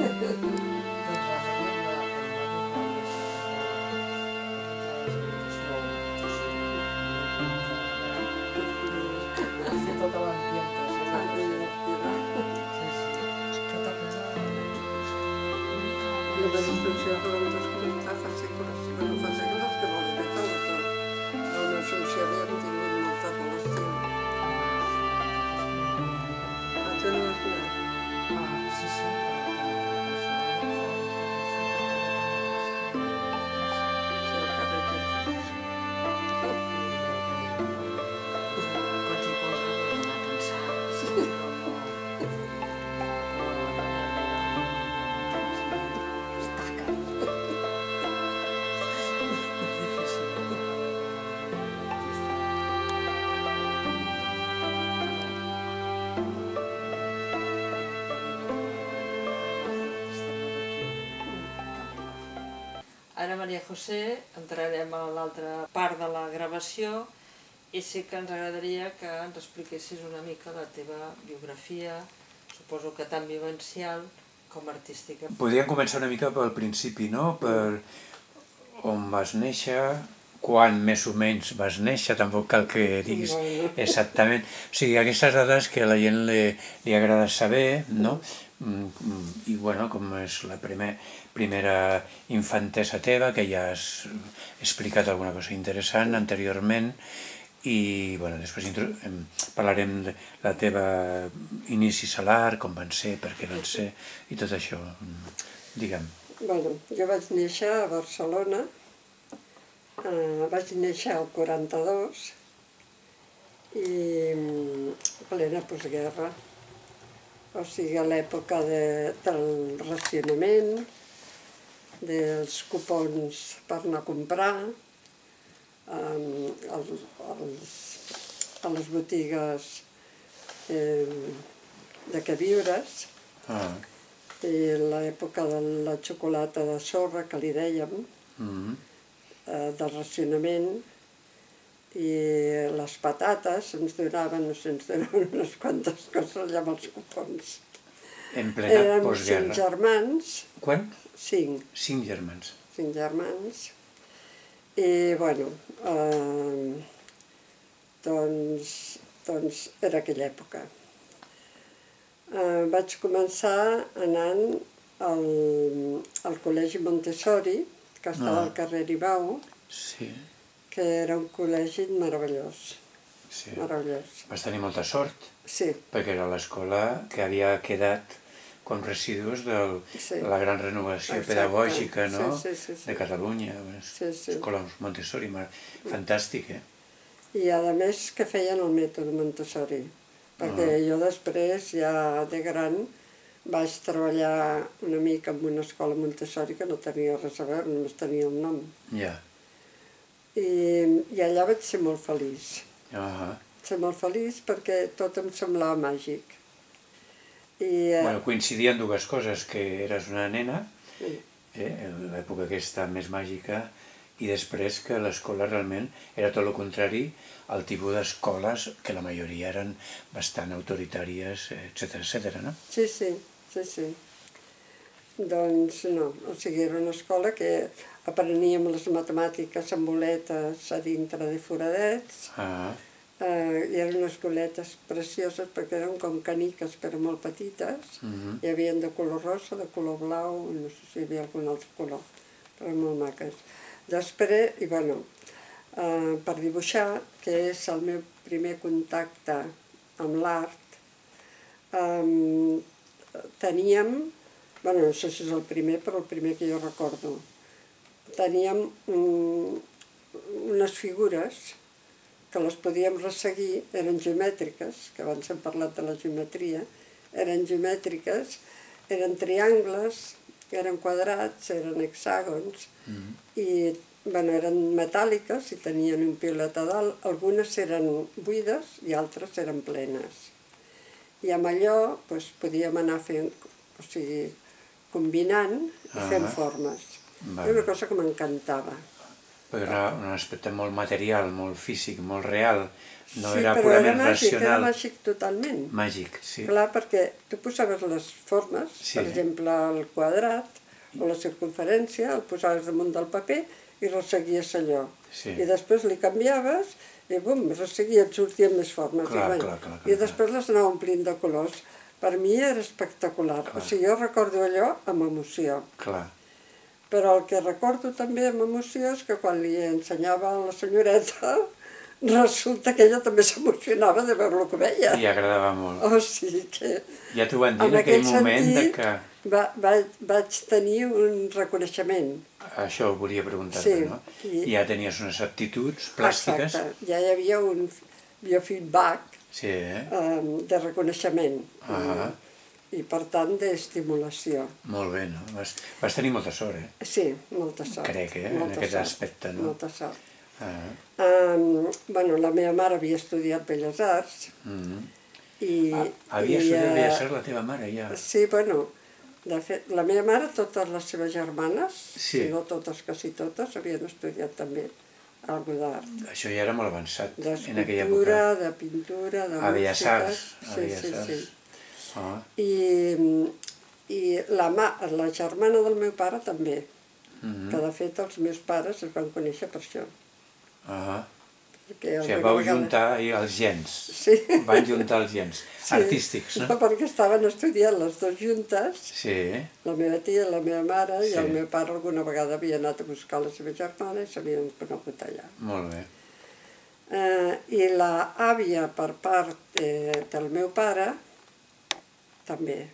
La instrucció que vam desconnectar fa segles, bueno, fa segles que vol dir tot, però amb l'Assumpció havíem tingut molta relació. Tu no vas anar? Sí, sí. Sí, al carrer Jesús. Quan t'hi poses no a pensar. Sí. Ara, Maria José, entrarem a l'altra part de la gravació i sí que ens agradaria que ens expliquessis una mica la teva biografia, suposo que tant vivencial com artística. Podríem començar una mica pel principi, no? Per on vas néixer, quan més o menys vas néixer, tampoc cal que diguis exactament. O sigui, aquestes dades que a la gent li agrada saber, no? I bueno, com és la primera infantesa teva, que ja has explicat alguna cosa interessant anteriorment, i bueno, després parlarem de la teva inici salar, com van ser, per què van ser, i tot això. Digue'm. Bueno, jo vaig néixer a Barcelona, vaig néixer al 42 i plena postguerra, o sigui, a l'època del racionament, dels cupons per anar a comprar, a les botigues de queviures, i l'època de la xocolata de sorra, que li dèiem, del racionament, i les patates ens donaven unes quantes coses allà amb els cupons. En plena Érem postguerra. 5 germans. Quan? 5. 5 germans. 5 germans. I, bueno, doncs era aquella època. Vaig començar anant al Col·legi Montessori, que estava al carrer Ibau, que era un col·legi meravellós. Meravellós. Vas tenir molta sort, Sí. perquè era l'escola que havia quedat com residus de la gran renovació pedagògica de Catalunya. Escola Montessori, fantàstic, eh? I a més que feien el mètode Montessori, perquè jo després, ja de gran, vaig treballar una mica en una escola Montessori que no tenia res a veure, només tenia un nom. Ja. I allà vaig ser molt feliç. Vaig ser molt feliç perquè tot em semblava màgic. Bueno, coincidien dues coses, que eres una nena, en l'època aquesta més màgica, i després que l'escola realment era tot el contrari al tipus d'escoles que la majoria eren bastant autoritàries, etcètera, no? Sí, sí. Doncs no, o sigui, era una escola que apreníem les matemàtiques amb boletes a dintre de foradets, i eren unes escoletes precioses perquè eren com caniques però molt petites, hi havia de color rosa, de color blau, no sé si hi havia algun altre color, però molt maques. Després, i bueno, per dibuixar, que és el meu primer contacte amb l'art, teníem, bueno, no sé si és el primer, però el primer que jo recordo, teníem unes figures que les podíem resseguir, eren geomètriques, que abans hem parlat de la geometria, eren geomètriques, eren triangles, eren quadrats, eren hexàgons, i eren metàl·liques i tenien un piolet a dalt, algunes eren buides i altres eren plenes. I amb allò podíem anar fent, o sigui, combinant i fent formes. Era una cosa que m'encantava. Perquè era un aspecte molt material, molt físic, molt real, no Sí, era però era purament màgic, era racional. màgic totalment. Màgic, sí. Clar, perquè tu posaves les formes, Sí. per exemple, el quadrat o la circunferència, el posaves damunt del paper i resseguies allò. Sí. I després li canviaves i bum, resseguia, et sortien més formes. Clar, I, clar. I després les anava omplint de colors. Per mi era espectacular. O sigui, jo recordo allò amb emoció. Clar. Però el que recordo també amb emoció és que quan li ensenyava a la senyoreta, resulta que ella també s'emocionava de veure el que veia. I agradava molt. O sigui que... Ja t'ho van dir en en aquell aquell moment de sentit, que... vaig tenir un reconeixement. Això ho volia preguntar-te, Sí, no? i- Ja tenies unes aptituds plàstiques. Exacte. Ja hi havia un biofeedback Sí, de reconeixement. Ah. I per tant d'estimulació. Molt bé, no? Vas tenir molta sort, eh? Sí, molta sort. Crec, en molta aquest sort, aspecte, no? Molta sort. Ah. Bueno, la meva mare havia estudiat Belles Arts i... Havia estudiat Belles Arts la teva mare, ja. Sí, bueno, de fet, la meva mare, totes les seves germanes, Sí. si no totes, quasi totes, havien estudiat també alguna d'art. Això ja era molt avançat en aquella D'escultura, època. de pintura, de A Belles música... Arts, a Belles Arts. Ah. I la germana del meu pare també, que de fet els meus pares es van conèixer per això. Ah. Perquè O sigui, alguna vau vegada- juntar ahí els gens. Sí. Van juntar els gens Sí. artístics, no? Perquè estaven estudiant les dues juntes, Sí, la meva tia i la meva mare, Sí. i el meu pare alguna vegada havia anat a buscar la seva germana i s'havien conegut allà. molt bé. I l'àvia per part del meu pare, també,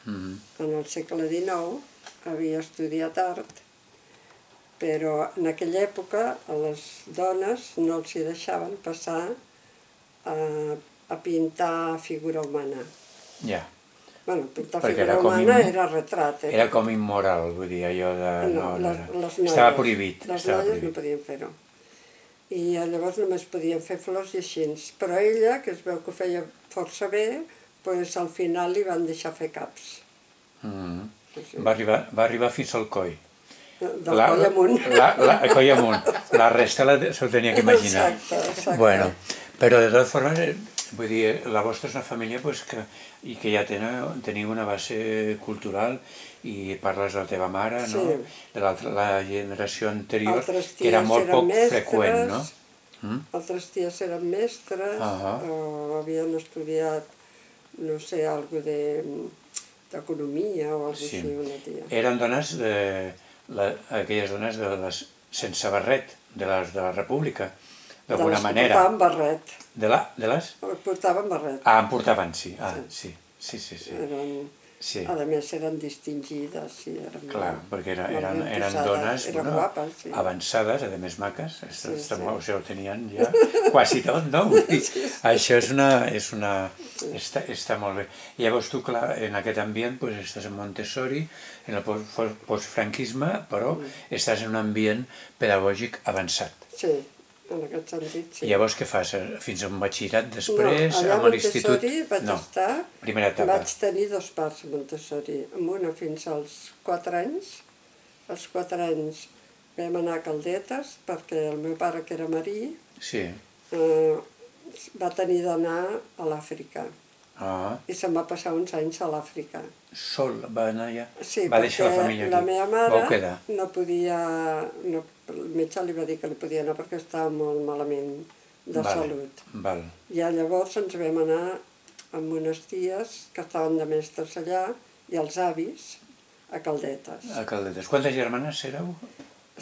en el segle XIX, havia estudiat art, però en aquella època a les dones no els hi deixaven passar a pintar figura humana. Ja. Bueno, pintar Perquè figura era com humana era retrat. Era com immoral, vull dir, allò de... No, les noies. Estava prohibit. Les estava noies no prohibit. podien fer-ho. I llavors només podien fer flors i així. Però ella, que es veu que ho feia força bé, doncs al final li van deixar fer caps. Sí. Va arribar fins al coll. Del coll amunt. El coll amunt. La resta s'ho tenia que imaginar. Exacte. Bueno, però de totes formes, vull dir, la vostra és una família pues, que ja teniu una base cultural i parles de la teva mare, no? Sí. De la generació anterior, Altres que era ties molt eren poc mestres, freqüent, no? Altres ties eren mestres, o havien estudiat, no sé, alguna d'economia o alguna Sí. així, una tia. Eren dones, aquelles dones sense barret, de la república, d'alguna manera. Portaven barret. De les? Portaven barret. Ah, en portaven, sí. Ah, sí. Sí. Sí. A més, eren distingides. Sí, eren Clar, molt- perquè molt eren ben posades. dones Eren guapes, sí. avançades, a més maques, o sigui, ho tenien ja quasi tot, no? Això està molt bé. I llavors tu, clar, en aquest ambient pues, estàs en Montessori, en el postfranquisme, però estàs en un ambient pedagògic avançat. Sí, en aquest sentit, sí. I llavors què fas? Fins a un batxillerat després, allà a amb l'institut? Montessori vaig estar... Primera etapa. Vaig tenir 2 parts a Montessori. Amb una fins als 4 anys. Als 4 anys vam anar a Caldetes, perquè el meu pare, que era marí, Sí. va tenir d'anar a l'Àfrica. Ah, I se'n va passar uns anys a l'Àfrica. sol va anar allà? Sí, Va deixar la perquè família aquí? la meva Vau mare quedar? no podia... No, el metge li va dir que no podia anar perquè estava molt malament de salut. Val. I llavors ens vam anar amb unes ties que estaven de mestres allà i els avis a Caldetes. A Caldetes. Quantes germanes éreu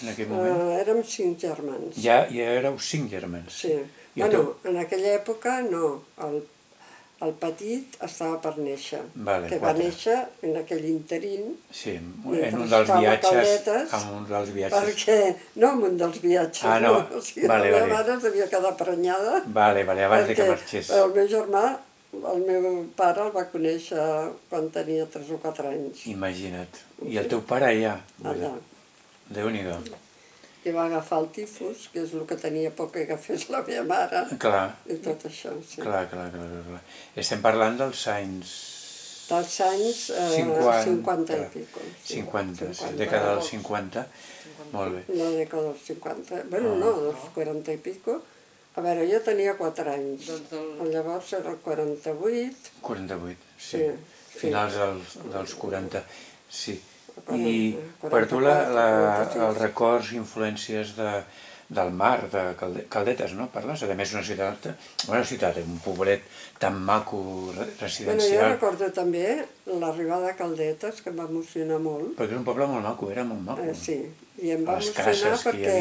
en aquell moment? Érem 5 germans. Ja éreu 5 germans. Sí. I el Bueno, en aquella època no. El petit estava per néixer, Vale, que va 4. néixer en aquell interín. Sí, Mentre en un dels estava a viatges, Caldetes, en un dels viatges. Perquè, no en un dels viatges, Ah, no. O sigui, Vale, la meva vale. mare devia quedar prenyada. Vale, abans de que perquè marxés. el meu germà, el meu pare el va conèixer quan tenia 3 o 4 anys. Imagina't. I el teu pare allà? Allà. Déu-n'hi-do. I va agafar el tifus, que és el que tenia por que agafés la meva mare, Clar, i tot això, sí. clar. Estem parlant dels anys dels anys 50 i pico. 50, sí, dècada dels 50, molt bé. La dècada dels 50, bueno, no, dels 40 i pico. A veure, jo tenia 4 anys, llavors era el 48. 48, sí, Sí, sí. finals dels 40, sí. I per tu els records, influències del mar, de Caldetes, no? Parles? A més, una ciutat, un poblet tan maco, residencial. Jo recordo també l'arribada a Caldetes, que em va emocionar molt. Perquè és un poble molt maco, era molt maco. Sí, i em va emocionar perquè...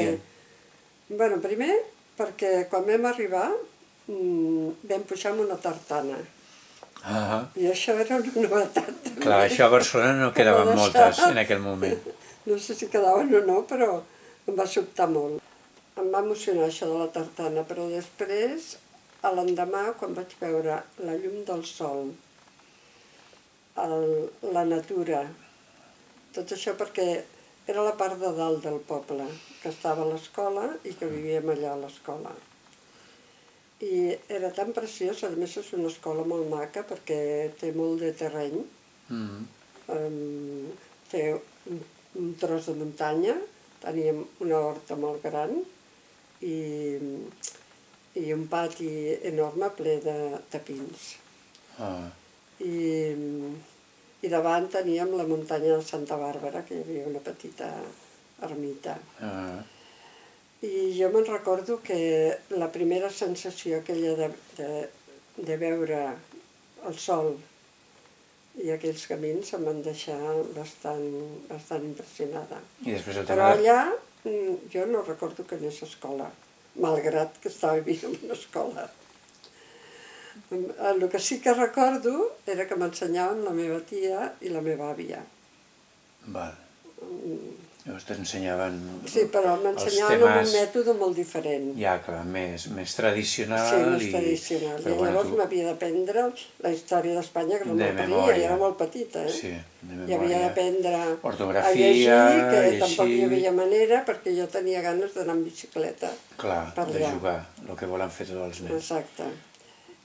Bueno, primer, perquè quan vam arribar vam pujar amb una tartana. I això era una novetat. Clar, això a Barcelona no quedaven moltes en aquell moment. No sé si quedaven o no, però em va sobtar molt. Em va emocionar això de la tartana, però després, a l'endemà, quan vaig veure la llum del sol, la natura, tot això perquè era la part de dalt del poble, que estava a l'escola i que vivíem allà a l'escola. I era tan preciós, a més és una escola molt maca perquè té molt de terreny, té un tros de muntanya, teníem una horta molt gran i un pati enorme ple de pins. I davant teníem la muntanya de Santa Bàrbara, que hi havia una petita ermita. I jo me'n recordo que la primera sensació aquella de veure el sol i aquells camins em van deixar bastant impressionada. Però allà jo no recordo que anés a escola, malgrat que estava vivint en una escola. El que sí que recordo era que m'ensenyaven la meva tia i la meva àvia. Val. Llavors t'ensenyaven els temes... Sí, però m'ensenyaven amb un mètode molt diferent. Ja, clar, més tradicional. Sí, més tradicional. I llavors m'havia d'aprendre la història d'Espanya, que no m'aprenia, i era molt petita, Sí, de memòria. I havia d'aprendre a llegir, que tampoc hi havia manera, perquè jo tenia ganes d'anar amb bicicleta. Clar, de jugar, el que volen fer tots els nens. Exacte.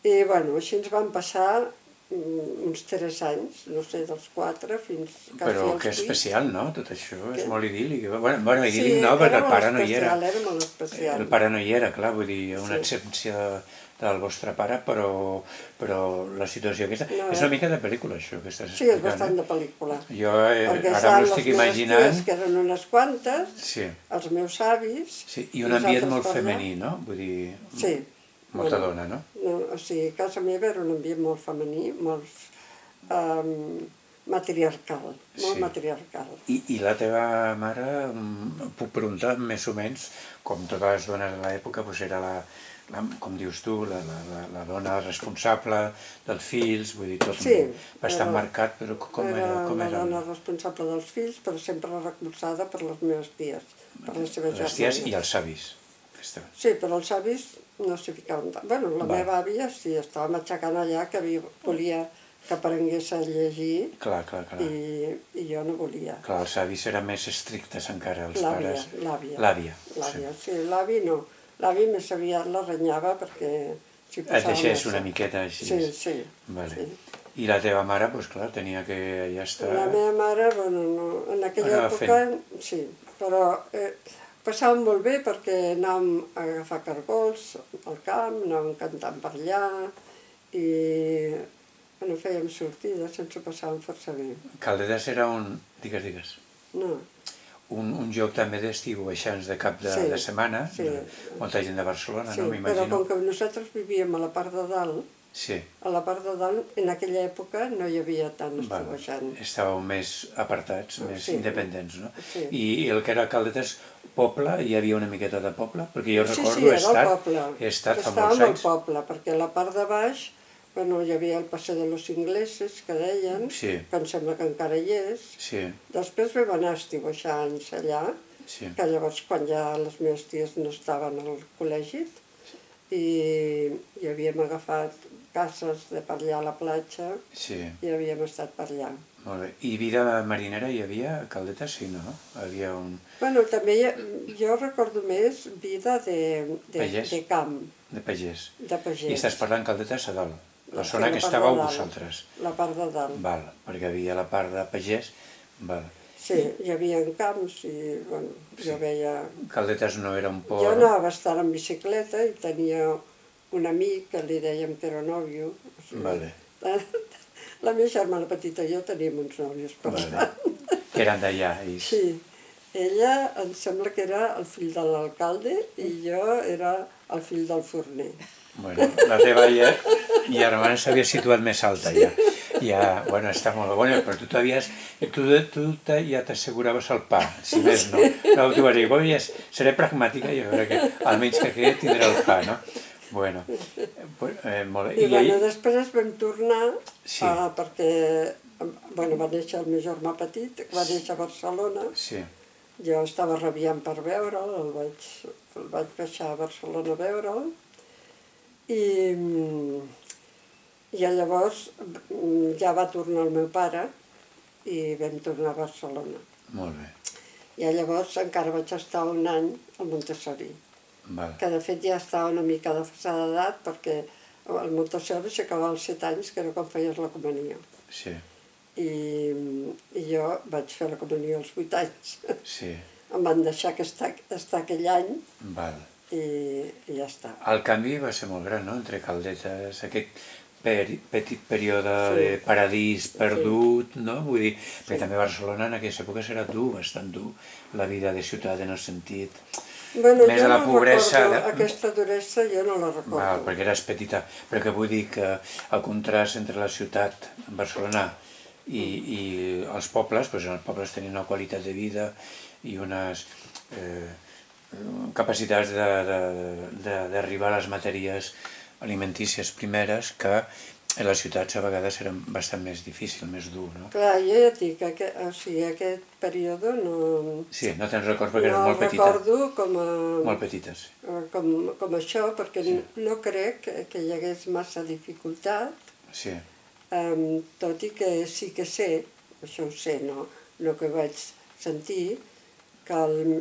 I, bueno, així ens van passar uns 3 anys, no sé, dels 4 fins quasi als 8. Però que especial, no? Tot això és molt idíl·lic. Bueno, idíl·lic no, perquè el pare no hi era. Sí, era molt especial. El pare no hi era, clar, vull dir, una excepció del vostre pare, però la situació aquesta... És una mica de pel·lícula, això, que estàs explicant. Sí, és bastant de pel·lícula. Jo ara m'ho estic imaginant... Perquè estan les meves ties, que eren unes quantes, els meus avis... Sí, i un ambient molt femení, no? Vull dir... Sí. Molta dona, no? O sigui, casa meva era un ambient molt femení, molt matriarcal, molt matriarcal. I la teva mare, puc preguntar més o menys, com totes les dones de l'època, era com dius tu, la dona responsable dels fills, vull dir, tot bastant marcat, però com era? Era la dona responsable dels fills, però sempre recolzada per les meves ties, per les seves germanes. Les ties i els avis. Sí, però els avis no s'hi ficaven tant. Bueno, la meva àvia sí, estava matxacant allà, que volia que aprengués a llegir. Clar. I jo no volia. Clar, els avis eren més estrictes encara, els pares. L'àvia, sí, l'avi no. L'avi més aviat la renyava perquè s'hi posava et deixés una miqueta així. Sí. I la teva mare, doncs clar, tenia que ja estar... La meva mare, bueno, no, en aquella època, sí, però... Passàvem molt bé perquè anàvem a agafar cargols al camp, anàvem cantant per allà i fèiem sortides, ens ho passàvem força bé. Caldetes era un... Digues. No. Un lloc també d'estiu, baixants de cap de setmana, molta gent de Barcelona, no? M'imagino. Però com que nosaltres vivíem a la part de dalt, a la part de dalt, en aquella època no hi havia tant estiuejant. Estàveu més apartats, més independents, no? I el que era Caldetes, poble, hi havia una miqueta de poble? Perquè jo recordo he estat fa molts anys. Estàvem al poble, perquè a la part de baix hi havia el Paseo de los Ingleses, que deien, que em sembla que encara hi és. Després vam anar estiuejants allà, que llavors quan ja les meves ties no estaven al col·legi, i havíem agafat cases de per allà a la platja i havíem estat per allà. Molt bé. I vida marinera hi havia a Caldetes? Sí, no? Havia un... Bueno, també jo recordo més vida de camp. De pagès. De pagès. I estàs parlant Caldetes a dalt? La zona que part de estàveu dalt. vosaltres. La part de dalt. Val, perquè hi havia la part de pagès. Val. Sí, hi havia camps i, bueno, jo veia... Caldetes no era un Jo port... anava bastant en bicicleta i tenia un amic que li dèiem que era nòvio. O sigui, Vale. La meva germana petita i jo teníem uns nòvios, per Vale. Que eren d'allà. Sí. Ella em sembla que era el fill de l'alcalde i jo era el fill del forner. Bueno, la teva germana s'havia situat més alta ja. Ja, bueno, està molt bona, però tu ja t'asseguraves el pa, si més no. No, tu vas dir, bueno, seré pragmàtica, jo crec que almenys que aquest tindrà el pa, no? Bueno, molt bé. I bueno, després vam tornar Sí. perquè bueno, va néixer el meu germà petit, va néixer a Barcelona. Sí. Jo estava rabiant per veure'l, el vaig baixar a Barcelona a veure'l. I llavors ja va tornar el meu pare i vam tornar a Barcelona. Molt bé. I llavors encara vaig estar un any al Montessori, Val. que de fet ja estava una mica de passada d'edat perquè el Montessori s'acabava als 7 anys, que era quan feies la comunió. Sí. I jo vaig fer la comunió als 8 anys. Sí. Em van deixar estar aquell any Val. i ja està. El canvi va ser molt gran, no?, entre Caldetes, aquest petit període de paradís perdut, no? Vull dir, perquè també Barcelona en aquelles èpoques era dur, bastant dur, la vida de ciutat en el sentit Bueno, més de la pobresa. Aquesta duresa jo no la recordo. Val, perquè eres petita, però que vull dir que el contrast entre la ciutat, Barcelona, i els pobles, doncs els pobles tenien una qualitat de vida i unes capacitats d'arribar a les matèries alimentícies primeres que en les ciutats a vegades eren bastant més difícil, més dur, no? Clar, jo ja et dic, aquest període no... Sí, no te'n records perquè eres molt petita. No recordo com a... Molt petita, sí. Com això, perquè no crec que hi hagués massa dificultat, Sí. tot i que sí que sé, això ho sé, no que vaig sentir, que el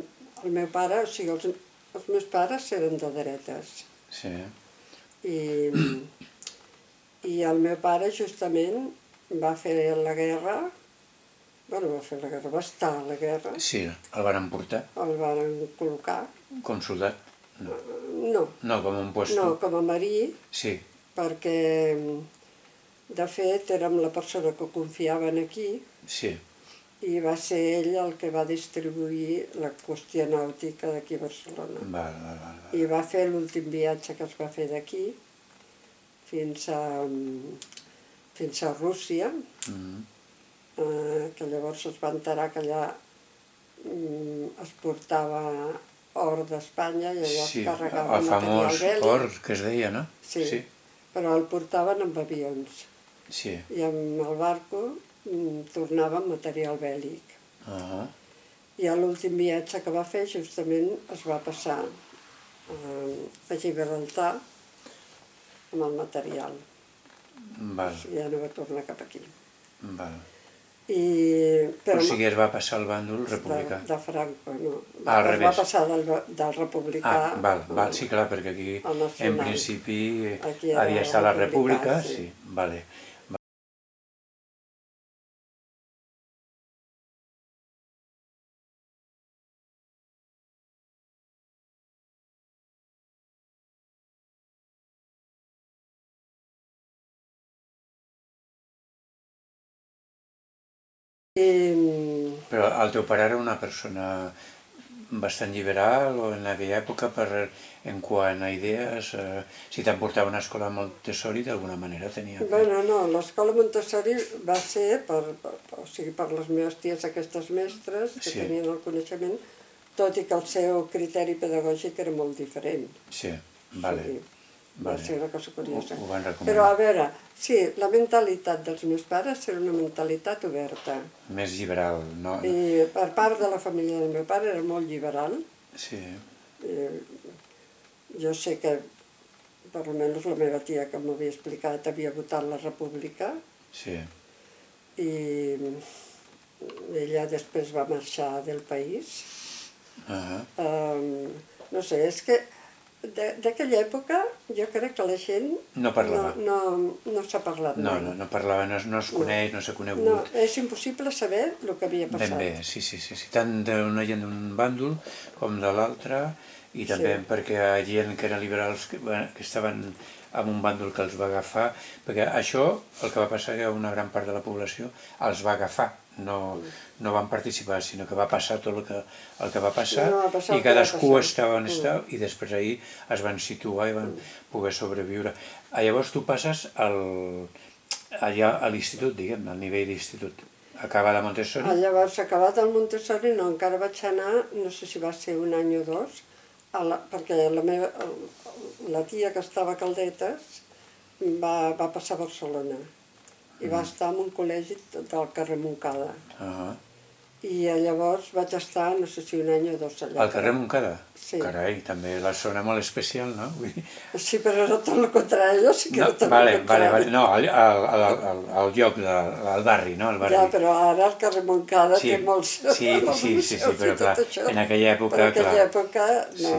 meu pare, o sigui, els meus pares eren de dretes. Sí. I el meu pare justament va fer la guerra, bueno, va estar a la guerra, Sí, el van portar el van col·locar, com soldat. No, no, no com un puesto. no, com a marí, Sí, perquè de fet érem la persona que confiaven aquí sí. i va ser ell el que va distribuir la qüestió nàutica d'aquí a Barcelona. Val. I va fer l'últim viatge que es va fer d'aquí fins a Rússia, que llavors es va enterar que allà es portava or d'Espanya i allà es carregava el material famós bèl·lic. or que es deia, no? Sí, però el portaven amb avions Sí. i amb el barco tornava amb material bèl·lic. I a l'últim viatge que va fer justament es va passar a Gibraltar amb el material. Val, I ja no va tornar cap aquí. val. Però O sigui, es va passar al bàndol republicà. de Franco, no. Al Es va revés. passar del republicà. Val, sí, clar, perquè aquí al nacional. en principi Aquí era havia estat la republicà, república, sí. sí, vale. Però el teu pare era una persona bastant liberal o en aquella època en quant a idees, si t'emportava a una escola Montessori d'alguna manera tenia... Bueno, no, l'escola Montessori va ser per les meves ties, aquestes mestres que tenien el coneixement, tot i que el seu criteri pedagògic era molt diferent. Sí, vale. Va ser una cosa curiosa. Ho van recomanar. Però a veure, sí, la mentalitat dels meus pares era una mentalitat oberta. Més liberal, no? I per part de la família del meu pare era molt liberal. Sí. Jo sé que, per almenys la meva tia que m'havia explicat, havia votat la república. Sí. I ella després va marxar del país. No sé, és que d'aquella època jo crec que la gent No parlava. no s'ha parlat No, mai. no parlava, no es coneix, no s'ha No, conegut. és impossible saber el que havia passat. Ben bé, sí. Tant d'una gent d'un bàndol com de l'altre, i també perquè hi ha gent que eren liberals que estaven en un bàndol que els va agafar, perquè això, el que va passar que una gran part de la població els va agafar, no van participar, sinó que va passar tot el que va passar, i cadascú estava on estava, i després ahir es van situar i van poder sobreviure. Llavors tu passes allà a l'institut, diguem, al nivell d'institut, acabat a Montessori. Llavors, acabat el Montessori, no, encara vaig anar, no sé si va ser un any o dos, perquè la tia que estava a Caldetes va passar a Barcelona i va estar en un col·legi del carrer Montcada. I llavors vaig estar, no sé si un any o dos allà. Al carrer Montcada? Sí. Carai, també la zona molt especial, no? Sí, però era tot el contrari, sí que era tot el contrari. Vale, no, al lloc, al barri, no? Ja, però ara el carrer Montcada té molts Sí, però clar, en aquella època... Per aquella època, no.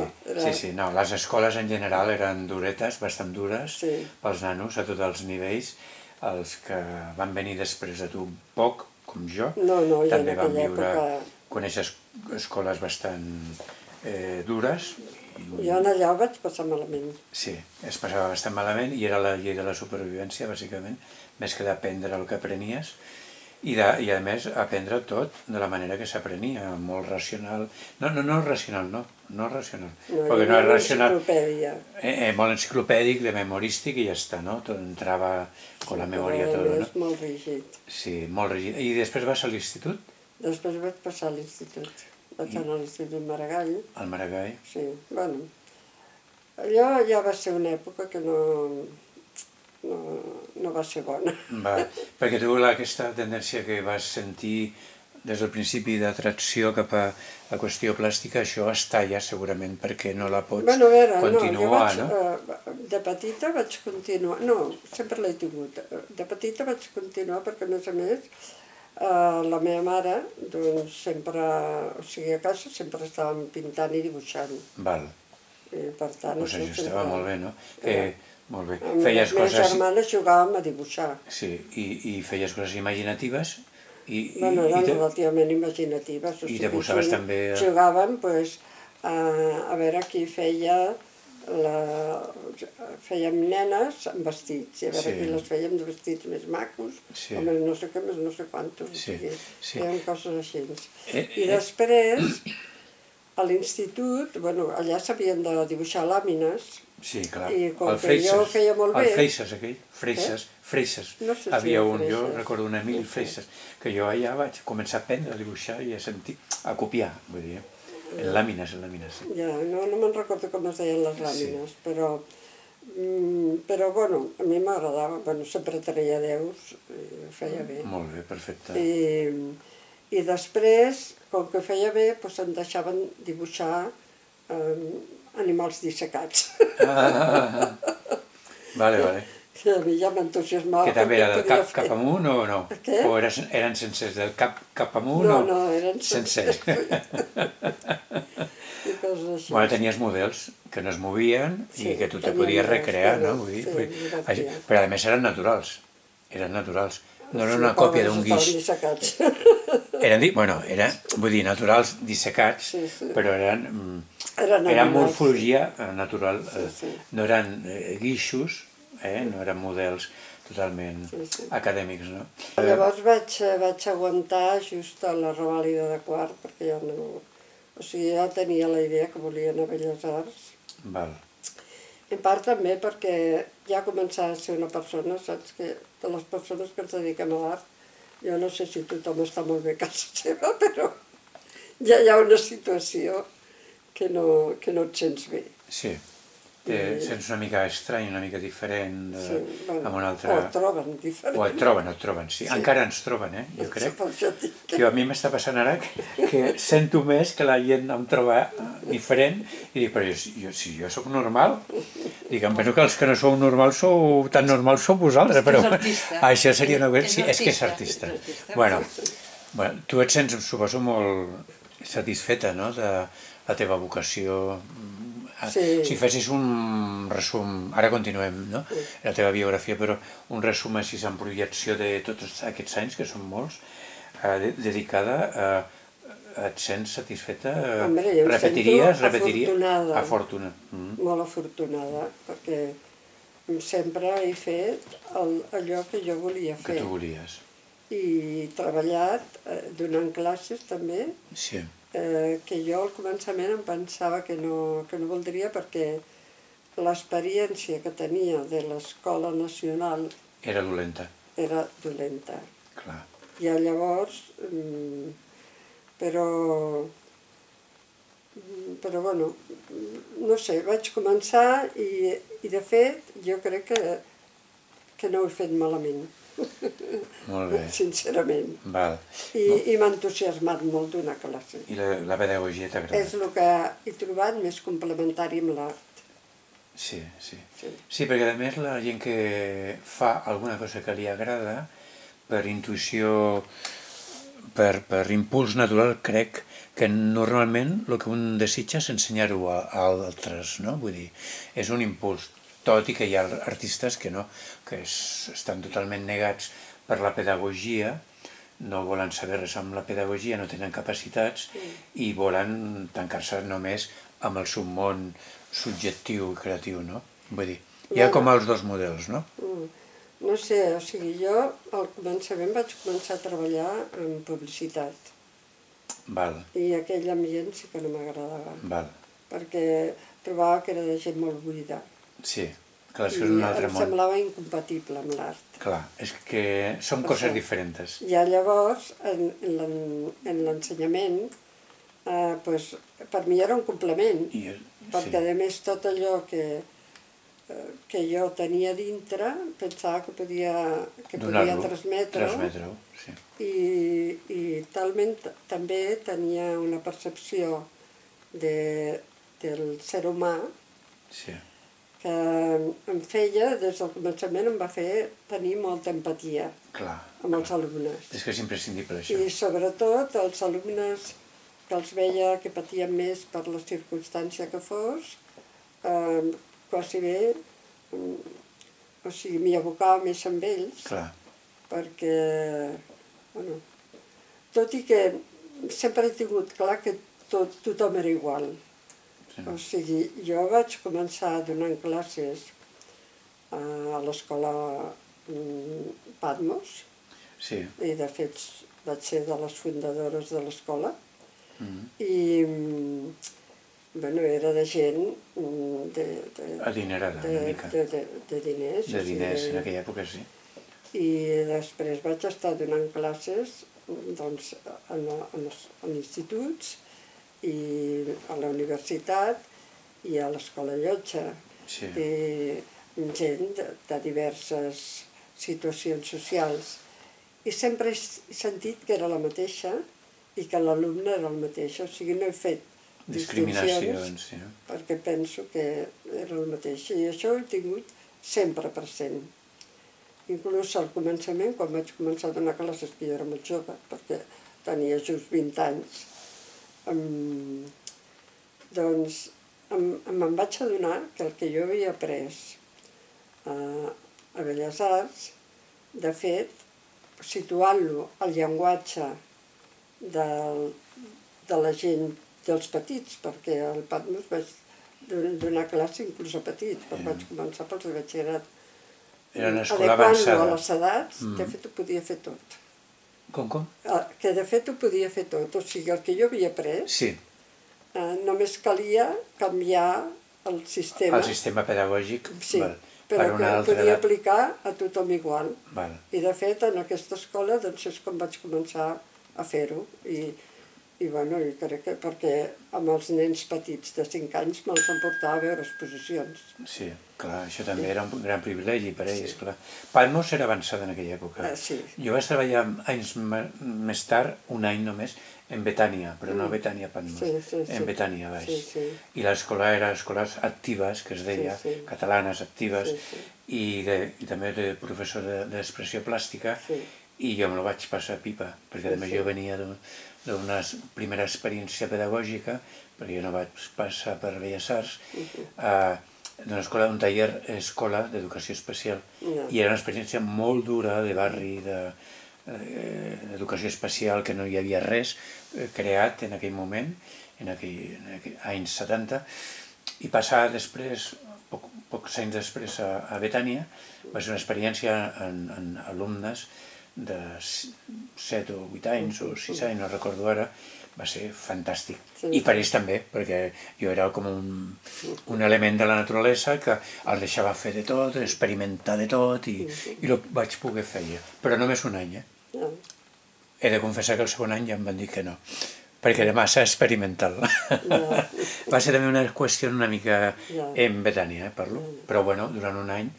Sí, no, les escoles en general eren duretes, bastant dures, pels nanos a tots els nivells. Els que van venir després de tu poc, com jo, també van conèixer escoles bastant dures. Jo allà ho vaig passar malament. Sí, es passava bastant malament i era la llei de la supervivència, bàsicament, més que d'aprendre el que aprenies. I a més aprendre tot de la manera que s'aprenia, molt racional. No racional, perquè no és racional. Molt enciclopèdic, de memorístic i ja està, no? Tot entrava amb la memòria tot, no? És molt rígid. Sí, molt rígid. I després vas a l'institut? Després vaig passar a l'institut. Vaig anar a l'Institut Maragall. Al Maragall? Sí, bueno. Allò ja va ser una època que no va ser bona. Perquè tu aquesta tendència que vas sentir des del principi d'atracció cap a la qüestió plàstica, això està ja segurament perquè no la pots continuar, no? De petita vaig continuar, no, sempre l'he tingut. De petita vaig continuar perquè, a més, la meva mare, doncs sempre, o sigui, a casa sempre estàvem pintant i dibuixant. Val. Per tant, doncs això estava molt bé, no? Molt bé. Amb les meves germanes jugàvem a dibuixar. Sí, i feies coses imaginatives? Bueno, eren relativament imaginatives. I dibuixaves també... Jugàvem, doncs, a veure qui feia... Fèiem nenes amb vestits, i a veure qui les fèiem de vestits més macos, o més no sé què, més no sé quantos. Fèiem coses així. I després, a l'institut, allà s'havien de dibuixar làmines. Sí, clar. I com que jo ho feia molt bé... El Freixes, aquell. Freixes. Havia un, jo recordo un Emili Freixes, que jo allà vaig començar a aprendre a dibuixar i a copiar, vull dir, en làmines. Ja, no me'n recordo com es deien les làmines, però, bueno, a mi m'agradava, sempre treia 10, ho feia bé. Molt bé, perfecte. I després, com que feia bé, em deixaven dibuixar animals dissecats. Vale. Que a mi ja m'entusiasmava. Que també era del cap amunt o no? Què? O eren sencers del cap amunt o... No, eren sencers. Bueno, tenies models que no es movien i que tu te podies recrear, no? Però a més eren naturals. No era una còpia d'un guix. Vull dir, naturals dissecats, però eren morfologia natural. No eren guixos, no eren models totalment acadèmics, no? Llavors vaig aguantar just a la revàlida de quart, perquè ja no... O sigui, ja tenia la idea que volia anar a Belles Arts. Val. En part també perquè ja començava a ser una persona, saps, que de les persones que ens dediquem a l'art, jo no sé si tothom està molt bé a casa seva, però ja hi ha una situació que no et sents bé. Sí, sents una mica estrany, una mica diferent amb una altra... O et troben diferent. O et troben, sí. Encara ens troben, jo crec. Que a mi m'està passant ara que sento més que la gent em troba diferent i dic, però si jo soc normal, dic, em penso que els que no sou normals tan normals sou vosaltres, però això seria una cosa... Sí, és que és artista. Bueno, tu et sents, suposo, molt satisfeta, no?, de la teva vocació Si fessis un resum, ara continuem, no?, la teva biografia, però un resum així en projecció de tots aquests anys, que són molts, dedicada et sents satisfeta? Hombre, jo em Repetiries? afortunada. Afortunada. Molt afortunada, perquè sempre he fet allò que jo volia fer. Que tu volies. I he treballat donant classes també, Sí. que jo al començament em pensava que no voldria perquè l'experiència que tenia de l'Escola Nacional Era dolenta. era dolenta. Clar. I llavors, però bueno, no sé, vaig començar i de fet jo crec que no ho he fet malament. Molt bé. Sincerament. Val. I m'ha entusiasmat molt donar classe. I la pedagogia t'agrada? És el que he trobat més complementari amb l'art. Sí. Sí, perquè a més la gent que fa alguna cosa que li agrada, per intuïció, per impuls natural, crec que normalment el que un desitja és ensenyar-ho a altres, no? Vull dir, és un impuls, tot i que hi ha artistes que no, que estan totalment negats per la pedagogia, no volen saber res amb la pedagogia, no tenen capacitats i volen tancar-se només amb el seu món subjectiu i creatiu, no? Vull dir, hi ha com els dos models, no? No sé, o sigui, jo al començament vaig començar a treballar en publicitat. Val. I aquell ambient sí que no m'agradava. Val. Perquè trobava que era de gent molt buida. Sí, clar, és que és un altre I em món. semblava incompatible amb l'art. Clar, és que són coses diferents. I llavors, en l'ensenyament, per mi era un complement. Perquè, a més, tot allò que jo tenia dintre, pensava que podia transmetre-ho. Sí. I talment també tenia una percepció del ser humà que em feia, des del començament, em va fer tenir molta empatia amb els alumnes. És que és imprescindible, això. I sobretot els alumnes que els veia que patien més per la circumstància que fos, quasi bé, o sigui, m'hi abocava més amb ells, perquè, bueno, tot i que sempre he tingut clar que tothom era igual. O sigui, jo vaig començar donant classes a l'escola Patmos, i de fet vaig ser de les fundadores de l'escola, i era de gent adinerada, una mica. De diners. De diners, en aquella època, sí. I després vaig estar donant classes en instituts i a la universitat i a l'escola Llotja. I gent de diverses situacions socials. I sempre he sentit que era la mateixa i que l'alumne era el mateix. O sigui, no he fet discriminacions perquè penso que era el mateix. I això ho he tingut sempre present. Inclús al començament, quan vaig començar a donar classes, que jo era molt jove, perquè tenia just 20 anys, doncs me'n vaig adonar que el que jo havia après a Belles Arts, de fet, situant-lo al llenguatge de la gent, dels petits, perquè al Patmos vaig donar classe inclús a petits, però vaig començar pels de batxillerat. Era una escola avançada. Adequant-lo a les edats, de fet ho podia fer tot. Com? Que de fet ho podia fer tot, o sigui, el que jo havia après, només calia canviar el sistema. El sistema pedagògic, però que ho podia aplicar a tothom igual. I de fet, en aquesta escola, doncs és com vaig començar a fer-ho. I bueno, crec que perquè amb els nens petits de 5 anys me'ls emportava a veure exposicions. Sí, clar, això també era un gran privilegi per ells, clar. Patmos era avançada en aquella època. Jo vaig treballar anys més tard, un any només, en Betània, però no Betània Patmos, en Betània baix. I l'escola era escoles actives, que es deia, catalanes actives, i també de professor d'expressió plàstica, i jo me la vaig passar pipa, perquè a més jo venia d'una primera experiència pedagògica, perquè jo no vaig passar per Belles Arts, d'una escola, un taller escola d'educació especial. I era una experiència molt dura de barri, d'educació especial, que no hi havia res creat en aquell moment, en aquells anys 70, i passar després, pocs anys després, a Betània, va ser una experiència en alumnes de 7 o 8 anys o 6 anys, no recordo ara, va ser fantàstic. I per ells també, perquè jo era com un element de la naturalesa que els deixava fer de tot, experimentar de tot, i ho vaig poder fer ja. Però només un any, He de confessar que el segon any ja em van dir que no, perquè era massa experimental. Va ser també una qüestió una mica en Betània, parlo, però bueno, durant un any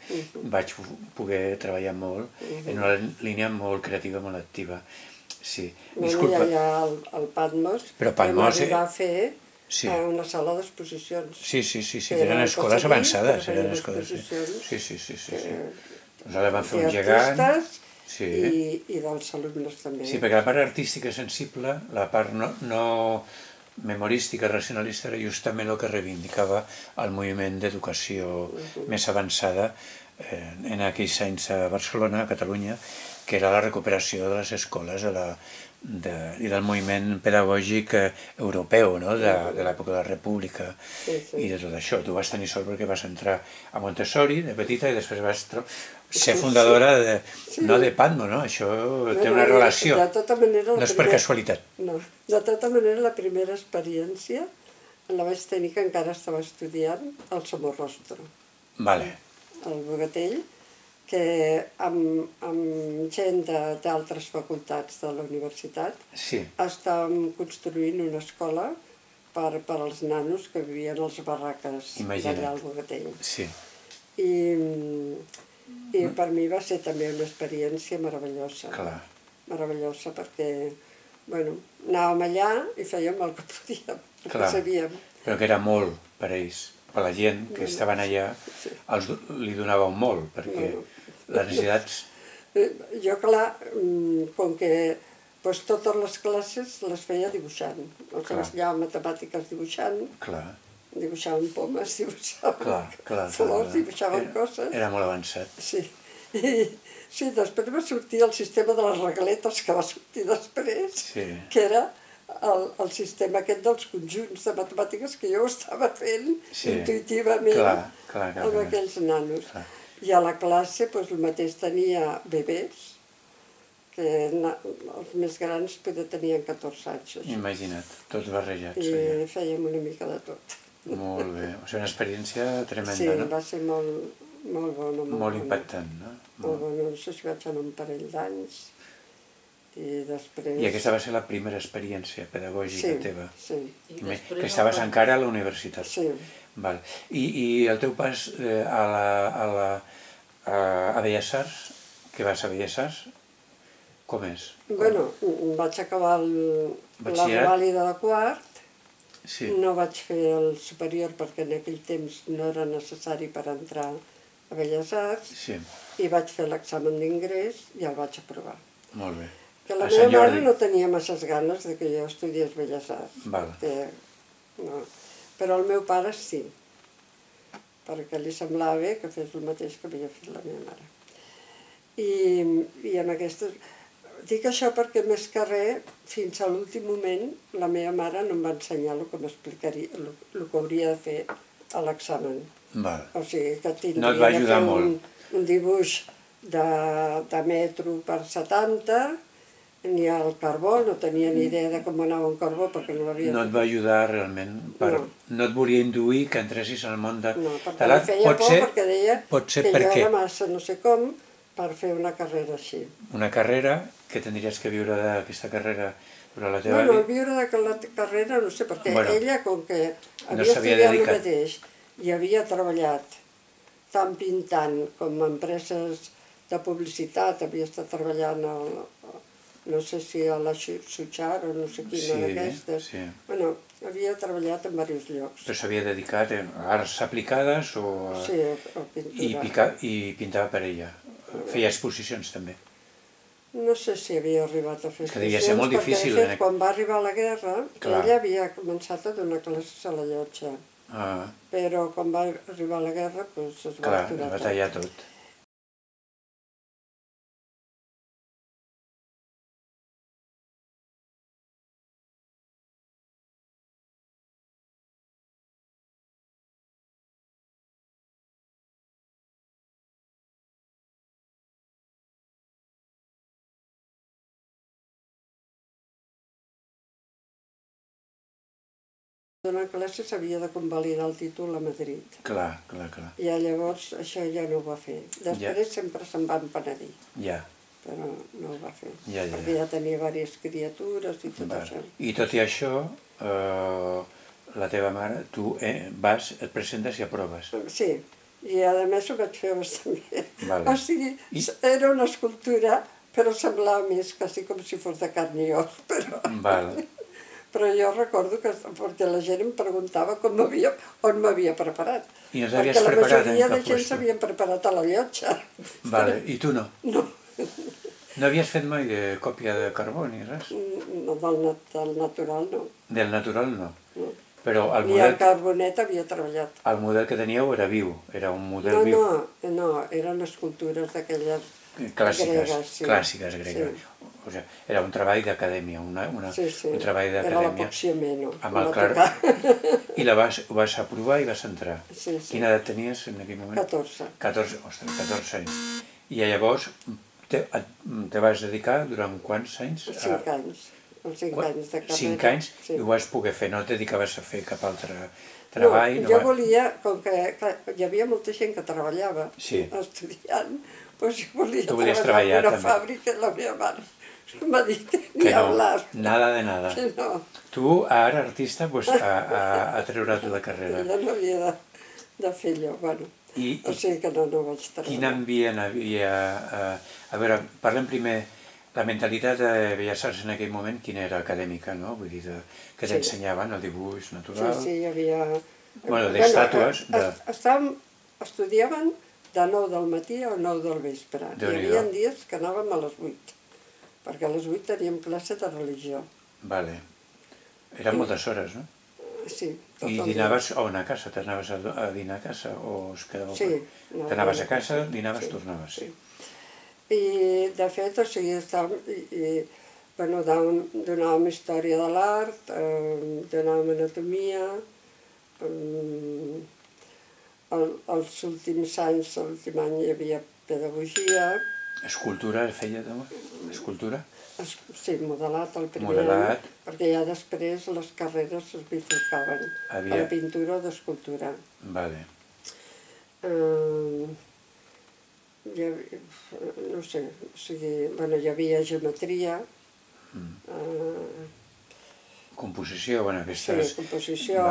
vaig poder treballar molt en una línia molt creativa, molt activa. Sí, disculpa. Bueno, ja al Patmos vam arribar a fer una sala d'exposicions. Sí, eren escoles avançades, eren escoles, sí. Nosaltres vam fer un gegant. I dels alumnes també. Sí, perquè la part artística sensible, la part no memorística, racionalista, era justament el que reivindicava el moviment d'educació més avançada en aquells anys a Barcelona, a Catalunya, que era la recuperació de les escoles i del moviment pedagògic europeu, de l'època de la República i de tot això. Tu vas tenir sort perquè vas entrar a Montessori de petita i després vas ser fundadora de Patmos, no? Això té una relació, no és per casualitat. No, de tota manera la primera experiència la vaig tenir que encara estava estudiant al Somorrostro, al Bogatell, que amb gent d'altres facultats de la universitat estàvem construint una escola per als nanos que vivien als barraques d'allà al Bogatell. I per mi va ser també una experiència meravellosa. Meravellosa perquè, bueno, anàvem allà i fèiem el que podíem, el que sabíem. Però que era molt per ells, per la gent que estaven allà, li donàveu molt, perquè les necessitats... Jo, clar, com que totes les classes les feia dibuixant. Els ensenyava matemàtiques dibuixant, dibuixaven pomes, dibuixaven flors, dibuixaven coses. Era molt avançat. Sí, després va sortir el sistema de les regletes que va sortir després, que era el sistema aquest dels conjunts de matemàtiques que jo estava fent intuïtivament amb aquells nanos. I a la classe el mateix tenia bebès, que els més grans tenien 14 anys. Imagina't, tots barrejats. I fèiem una mica de tot. Molt bé, va ser una experiència tremenda, no? Sí, va ser molt bona. Molt impactant, no? Molt bona, no sé si vaig anar un parell d'anys. I després... I aquesta va ser la primera experiència pedagògica teva? Sí. Que estaves encara a la universitat? Sí. I el teu pas a Belles Arts, que vas a Belles Arts, com és? Bueno, vaig acabar la revàlida de quart, no vaig fer el superior perquè en aquell temps no era necessari per entrar a Belles Arts, i vaig fer l'examen d'ingrés i el vaig aprovar. Molt bé. Que la meva mare no tenia masses ganes que jo estudiés Belles Arts, però el meu pare sí, perquè li semblava bé que fes el mateix que havia fet la meva mare. I amb aquestes... Dic això perquè més que res, fins a l'últim moment, la meva mare no em va ensenyar el que m'explicaria, el que hauria de fer a l'examen. O sigui, que tindria de fer un dibuix de metro per 70, ni el carbó, no tenia ni idea de com anava un carbó perquè no l'havia fet. No et va ajudar realment, no et volia induir que entressis al món de... No, perquè em feia por perquè deia que jo era massa no sé com per fer una carrera així. Una carrera que tindries que viure d'aquesta carrera durant la teva vida? Bueno, viure d'aquella carrera no sé, perquè ella, com que havia estudiat el mateix i havia treballat tant pintant com a empreses de publicitat, havia estat treballant no sé si a la Suchar o no sé quina d'aquestes. Bueno, havia treballat en diversos llocs. Però s'havia dedicat a arts aplicades o... Sí, a pintura. I pintava per ella. Feia exposicions també. No sé si havia arribat a fer És que devia ser molt difícil. Perquè, de fet, quan va arribar la guerra, Clar. ella havia començat a donar classes a la llotja. Ah, Però quan va arribar la guerra, doncs es va clar, aturar va tallar tot. Donar classes havia de convalidar el títol a Madrid. Clar, clar, clar. I llavors això ja no ho va fer. Després sempre se'n van penedir, Ja. però no ho va fer. Ja. Perquè ja tenia diverses criatures i tot això. I tot i això, la teva mare, tu vas, et presentes i aproves. Sí, i a més ho vaig fer bastant bé. Vale. O sigui, era una escultura, però semblava més quasi com si fos de carn i os, Vale. però jo recordo que perquè la gent em preguntava on m'havia preparat. I no t'havies perquè la preparat en majoria de cap gent puesto? s'havien preparat a la llotja. Vale. I tu no? No, No havies fet mai de còpia de carbó ni res? no del natural no. Del natural no. No. Però el Ni el model, carbonet havia treballat. el model que teníeu era viu, era un model No, viu. no, eren escultures d'aquelles Clàssiques, gregues. Sí. clàssiques gregues. Sí. O sigui, era un treball d'acadèmia, un treball Era d'acadèmia. l'Apoxiameno. Amb el clar. I ho vas aprovar i vas entrar. Sí. Quina edat tenies en aquell moment? 14. 14 anys. I llavors te vas dedicar durant quants anys? 5 anys. Els 5 anys de carrera. 5 anys Sí. i ho vas poder fer, no et dedicaves a fer cap altre treball? No, jo volia, com que hi havia molta gent que treballava estudiant, doncs jo volia treballar en una fàbrica i la meva mare m'ha dit ni hablar. Nada de nada. Que no. Tu, ara artista, a treure't la carrera. Jo no havia de fer allò, bueno. O sigui que no vaig treballar. Quin ambient havia... A veure, parlem primer... La mentalitat de Belles Arts en aquell moment, quina era acadèmica, no? Vull dir, que t'ensenyaven el dibuix natural... Sí, hi havia... Bueno, d'estàtues... Estudiaven de 9 del matí a 9 del vespre. Hi havia dies que anàvem a les 8, perquè a les 8 teníem classe de religió. Vale. Eren moltes hores, no? Sí. I dinaves on a casa? T'anaves a dinar a casa o es quedava... Sí. T'anaves a casa, dinaves, tornaves. Sí. I, de fet, o sigui, donàvem història de l'art, donàvem anatomia, els últims anys, l'últim any hi havia pedagogia. Escultura feia també? Escultura? Sí, modelat el primer any, perquè ja després les carreres es bifurcaven a la pintura o d'escultura. Vale. No sé, o sigui, hi havia geometria. Composició, bueno, aquestes... Sí, composició.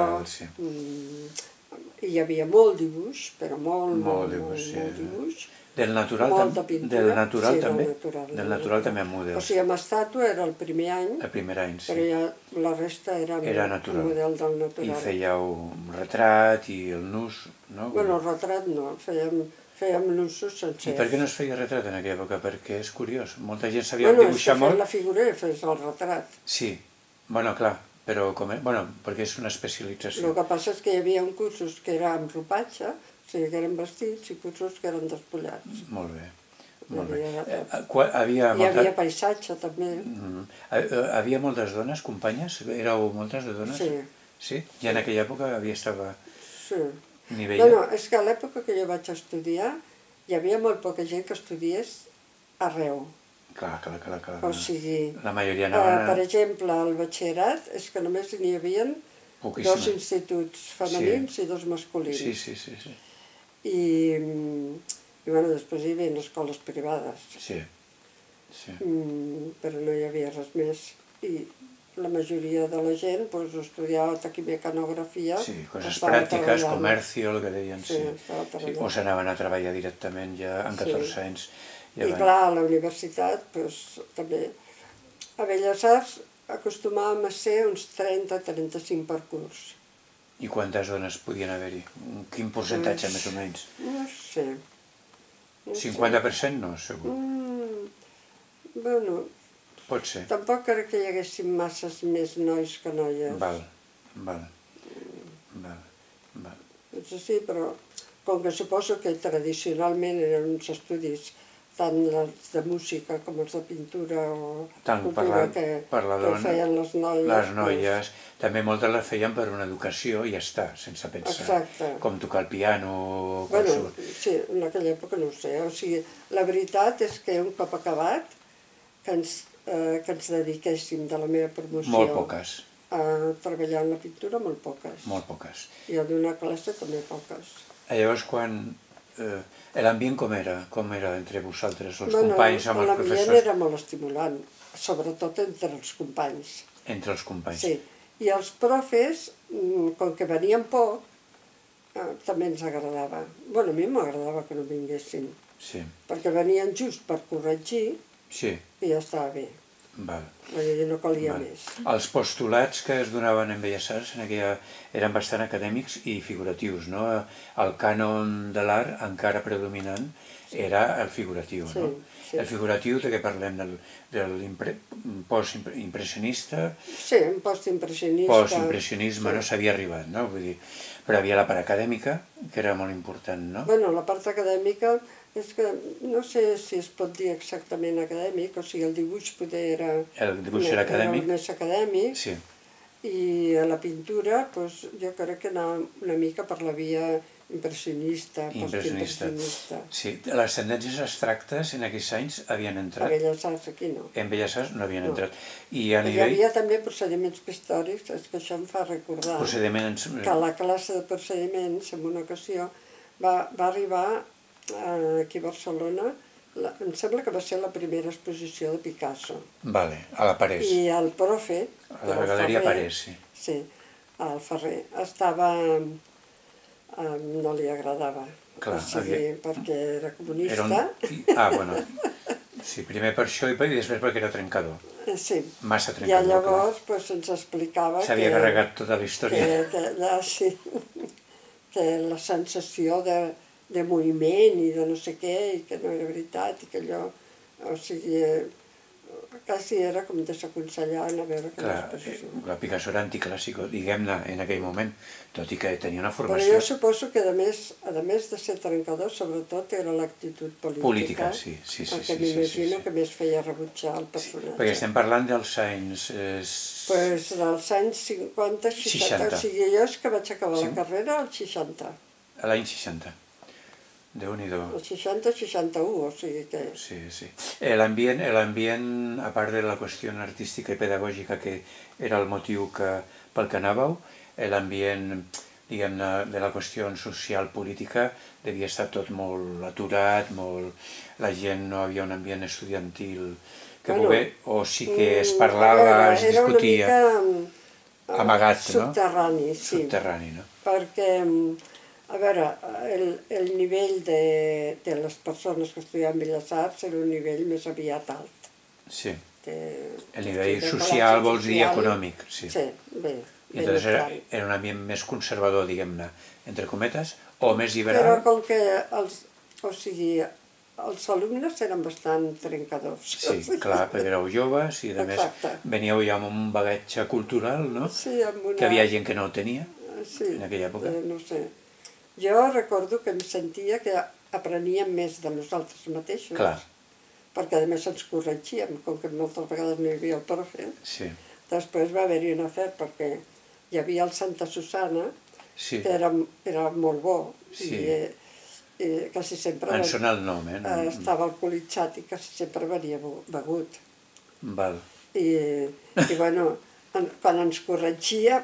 Hi havia molt dibuix, però molt dibuix. Del natural també? Del natural també? Del natural també amb models. O sigui, amb estàtua era el primer any. El primer any, sí. Però ja la resta era el model del natural. I fèieu retrat i el nus, no? Bueno, el retrat no, fèiem nusos sencers. I per què no es feia retrat en aquella època? Perquè és curiós, molta gent sabia dibuixar molt. Bueno, és que fes la figura i fes el retrat. Sí, bueno, clar, però perquè és una especialització. El que passa és que hi havia cursos que eren amb ropatge, o sigui, que eren vestits, i cursos que eren despullats. Molt bé. Hi havia paisatge, també. Havia moltes dones, companyes? Éreu moltes de dones? Sí. Sí? I en aquella època estava... Sí. No, és que a l'època que jo vaig estudiar hi havia molt poca gent que estudiés arreu. Clar. O sigui, la majoria anaven... Per exemple, al batxillerat és que només n'hi havia 2 instituts femenins i 2 masculins. Sí. I després hi havia escoles privades. Sí. Però no hi havia res més. I la majoria de la gent estudiava taquimecanografia. Sí, coses pràctiques, comercio, el que deien, sí. O s'anaven a treballar directament ja amb 14 anys. I clar, a la universitat també. A Belles Arts acostumàvem a ser uns 30-35 per curs. I quantes dones podien haver-hi? Quin percentatge, més o menys? No sé. 50% no, segur. Bueno, Pot ser. tampoc crec que hi haguessin masses més nois que noies. Val. Sí, però com que suposo que tradicionalment eren uns estudis tant els de música com els de pintura o cultura que ho feien les noies. Les noies, també moltes les feien per una educació i ja està, sense pensar. Exacte. Com tocar el piano... Bueno, sí, en aquella època no ho sé. O sigui, la veritat és que un cop acabat, que ens dediquéssim de la meva promoció... Molt poques. A treballar en la pintura, molt poques. Molt poques. I a donar classe també poques. Llavors, quan... L'ambient com era? Com era entre vosaltres, els companys amb els professors? L'ambient era molt estimulant, sobretot entre els companys. Entre els companys. Sí. I els profes, com que venien poc, també ens agradava. Bueno, a mi m'agradava que no vinguessin. Sí. Perquè venien just per corregir i ja estava bé. Val. No calia més. Els postulats que es donaven en Belles Arts eren bastant acadèmics i figuratius, no? El cànon de l'art encara predominant era el figuratiu, no? El figuratiu, de què parlem? Del post-impressionista? Sí, un post-impressionista. Post-impressionisme, no s'havia arribat, no? Vull dir, però hi havia la part acadèmica, que era molt important, no? Bueno, la part acadèmica és que no sé si es pot dir exactament acadèmic, o sigui, el dibuix poder era... El dibuix era acadèmic? Era més acadèmic. Sí. I a la pintura, jo crec que anava una mica per la via impressionista, post-impressionista. Sí, les tendències abstractes en aquells anys havien entrat. A Belles Arts aquí no. En Belles Arts no havien entrat. I hi havia també procediments pictòrics, és que això em fa recordar que a la classe de procediments, en una ocasió, va arribar aquí a Barcelona, em sembla que va ser la primera exposició de Picasso. Vale, a la Parés. I el profe... A la Galeria Parés, sí. Sí, el Ferrer. Estava... no li agradava. Clar, perquè era comunista. Bueno, sí, primer per això i després perquè era trencador. Sí. Massa trencador. I llavors ens explicava que... S'havia carregat tota la història. Que la sensació de moviment i de no sé què, i que no era veritat, i que allò, o sigui, quasi era com desaconsellar anar a veure aquella exposició. Clar, Picasso era anticlàssic, diguem-ne, en aquell moment, tot i que tenia una formació... Però jo suposo que, a més de ser trencador, sobretot era l'actitud política. Política, sí. Perquè m'imagino que més feia rebutjar el personatge. Perquè estem parlant dels anys... Doncs dels anys 50, 60, o sigui, jo és que vaig acabar la carrera als 60. A l'any 60. Déu-n'hi-do. El 60-61, o sigui que... Sí. L'ambient, a part de la qüestió artística i pedagògica, que era el motiu pel que anàveu, l'ambient, diguem-ne, de la qüestió social política devia estar tot molt aturat, la gent no havia un ambient estudiantil que o sí que es parlava, es discutia... Era una mica amagat, no? Subterrani, sí. Subterrani, no? Perquè... A veure, el nivell de les persones que estudiaven Belles Arts era un nivell més aviat alt. Sí. El nivell social, vols dir, econòmic. Sí, bé. I llavors era un ambient més conservador, diguem-ne, entre cometes, o més liberal. Però com que els alumnes eren bastant trencadors. Sí, clar, perquè éreu joves i a més veníeu ja amb un bagatge cultural, no? Sí, amb una... Que havia gent que no el tenia en aquella època. No sé. Jo recordo que em sentia que apreníem més de nosaltres mateixos. Clar. Perquè a més ens corregíem, com que moltes vegades no hi havia el profe. Sí. Després va haver-hi un afer perquè hi havia el Santa Susana, que era molt bo. Sí. I quasi sempre... En sona el nom, estava alcoholitzat i quasi sempre venia begut. Val. I bueno... Quan ens corregia,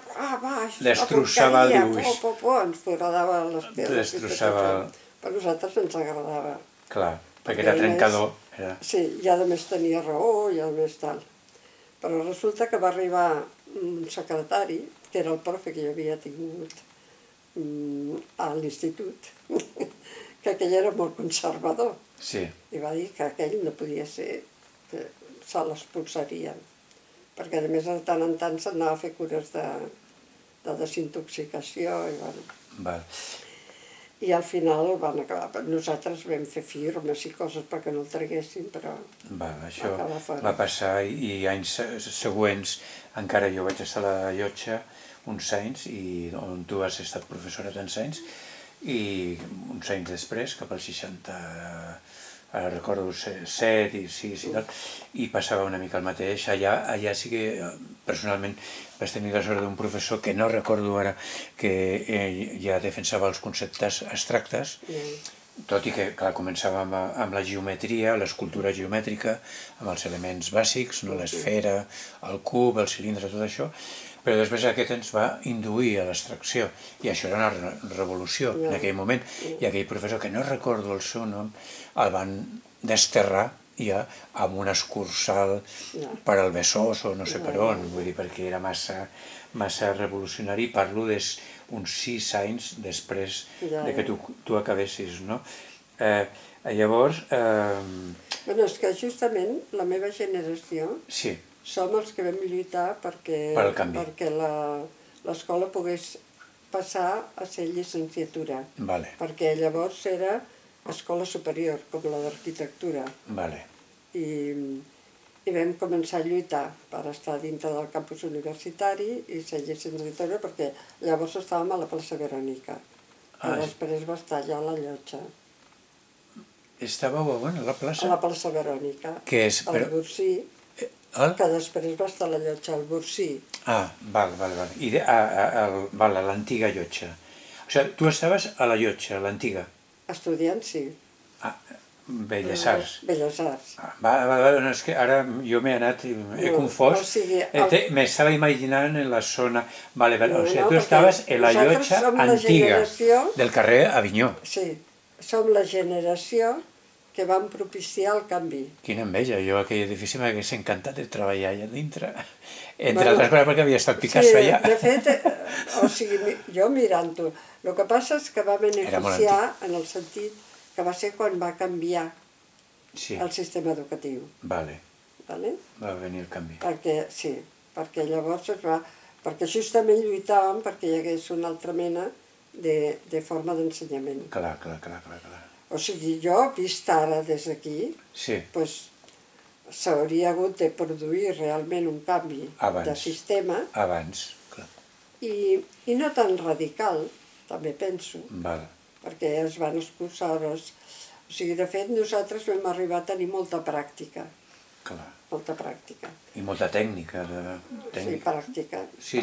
destrossava el dibuix. Ens foradava les peles. Destrossava... Per nosaltres ens agradava. Clar, perquè era trencador. Sí, i a més tenia raó, i a més tal. Però resulta que va arribar un secretari, que era el profe que jo havia tingut a l'institut, que aquell era molt conservador. Sí. I va dir que aquell no podia ser, que se l'expulsarien. Perquè a més de tant en tant s'anava a fer cures de desintoxicació i bueno. Val. i al final el van acabar. Nosaltres vam fer firmes i coses perquè no el traguessin, però Això acabar fora. va passar i anys següents encara jo vaig estar a la Llotja uns anys, on tu has estat professora tants anys, i uns anys després, cap al 60, ara recordo 7 i 6 i tal, i passava una mica el mateix. Allà sí que personalment vaig tenir la sort d'un professor que no recordo ara, que ja defensava els conceptes abstractes, tot i que, clar, començava amb la geometria, l'escultura geomètrica, amb els elements bàsics, l'esfera, el cub, el cilindre, tot això, però després aquest ens va induir a l'abstracció, i això era una revolució en aquell moment, i aquell professor, que no recordo el seu nom, el van desterrar ja amb un escurçal per al Besòs o no sé per on, vull dir, perquè era massa revolucionari. Parlo d'uns 6 anys després que tu acabessis, no? Llavors... Bueno, és que justament la meva generació som els que vam lluitar perquè l'escola pogués passar a ser llicenciatura, perquè llavors era escola superior, com la d'arquitectura. I vam començar a lluitar per estar dintre del campus universitari i ser llicenciatura, perquè llavors estàvem a la plaça Verònica, que després va estar allà a la Llotja. Estàveu a la plaça? A la plaça Verònica, al Bursí, que després va estar a la Llotja, al Bursí. Val. I a l'antiga Llotja. O sigui, tu estaves a la Llotja, a l'antiga? Estudiant, sí. Belles Arts. Belles Arts. És que ara jo m'he anat, he confós, m'estava imaginant en la zona... O sigui, tu estaves en la Llotja antiga, del carrer Avinyó. Sí, som la generació que vam propiciar el canvi. Quina enveja, jo aquell edifici m'hagués encantat de treballar allà dintre, entre altres coses perquè havia estat Picasso allà. Sí, de fet, o sigui, jo mirant-ho, el que passa és que va beneficiar en el sentit que va ser quan va canviar el sistema educatiu. Va venir el canvi. Sí, perquè llavors es va... Perquè justament lluitàvem perquè hi hagués una altra mena de forma d'ensenyament. Clar. O sigui, jo, vist ara des d'aquí, s'hauria hagut de produir realment un canvi de sistema. Abans, clar. I no tan radical, també penso, perquè es van escurçar hores. O sigui, de fet, nosaltres vam arribar a tenir molta pràctica. Clar. Molta pràctica. I molta tècnica. Sí, pràctica. Sí.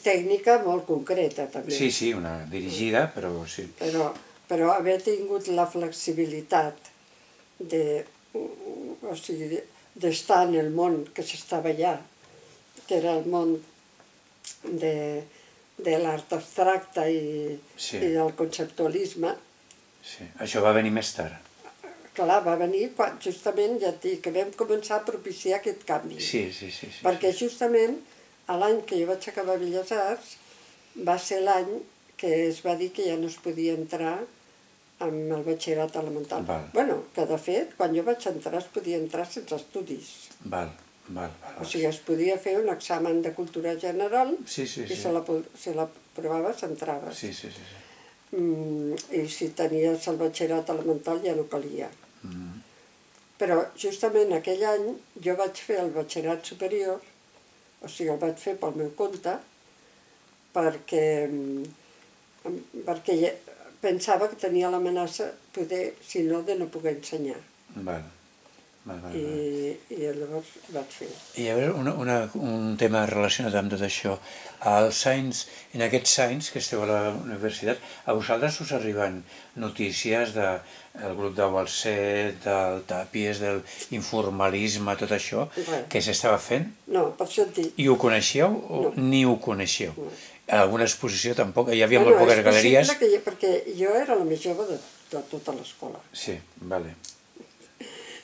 Tècnica molt concreta, també. Sí, una dirigida, però sí. Però haver tingut la flexibilitat d'estar en el món que s'estava allà, que era el món de l'art abstracte i del conceptualisme. Sí, això va venir més tard. Clar, va venir quan justament, ja et dic, que vam començar a propiciar aquest canvi. Sí. Perquè justament l'any que jo vaig acabar Belles Arts va ser l'any que es va dir que ja no es podia entrar amb el batxillerat elemental. Bueno, que de fet, quan jo vaig entrar es podia entrar sense estudis. O sigui, es podia fer un examen de cultura general i si l'aprovaves entraves. I si tenies el batxillerat elemental ja no calia. Però justament aquell any jo vaig fer el batxillerat superior, o sigui, el vaig fer pel meu compte, perquè pensava que tenia l'amenaça, si no, de no poder ensenyar. I llavors vaig fer. I a veure, un tema relacionat amb tot això. En aquests anys que esteu a la universitat, a vosaltres us arriben notícies del grup de Balset, del Tàpies, del informalisme, tot això, que s'estava fent? No, per això et dic. I ho coneixeu o ni ho coneixeu? En alguna exposició tampoc? Hi havia molt poques galeries? És possible perquè jo era la més jove de tota l'escola. Sí, vale.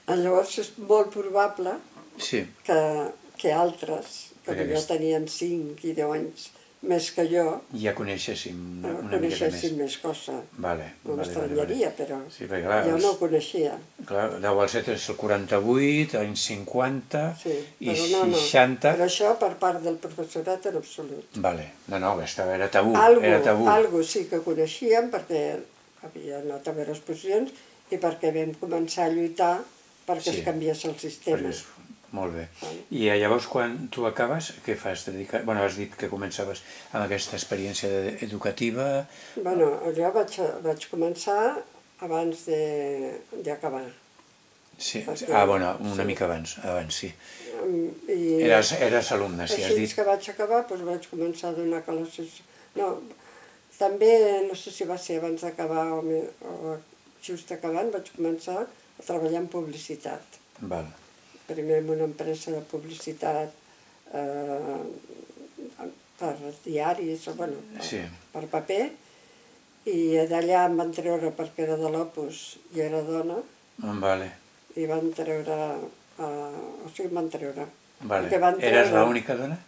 Llavors és molt probable que altres, que potser tenien 5 i 10 anys més que jo, Ja coneixéssim una miqueta més. coneixessin més cosa. Vale, No m'estranyaria, però sí, perquè, clar, jo no ho coneixia. Clar, 10 al 7 és el 48, anys 50 Sí, i però no. 60... Però això per part del professorat en absolut. Vale, no, era tabú, era tabú. Algo sí que coneixíem perquè havia anat a veure exposicions i perquè vam començar a lluitar perquè es canviés el sistema. Molt bé. I llavors quan tu acabes, què fas? Bueno, has dit que començaves amb aquesta experiència educativa... Bueno, jo vaig començar abans d'acabar. Sí, Perquè, bueno, una mica abans, sí. I Eres alumne, sí, has així dit. que vaig acabar, doncs vaig començar a donar classes. No, també, no sé si va ser abans d'acabar o just acabant, vaig començar a treballar en publicitat. Val. Primer en una empresa de publicitat per diaris, o bueno, per paper, i d'allà em van treure perquè era de l'Opus i era dona, Vale. i van treure, o sigui, em van treure. Vale. Eres l'única dona?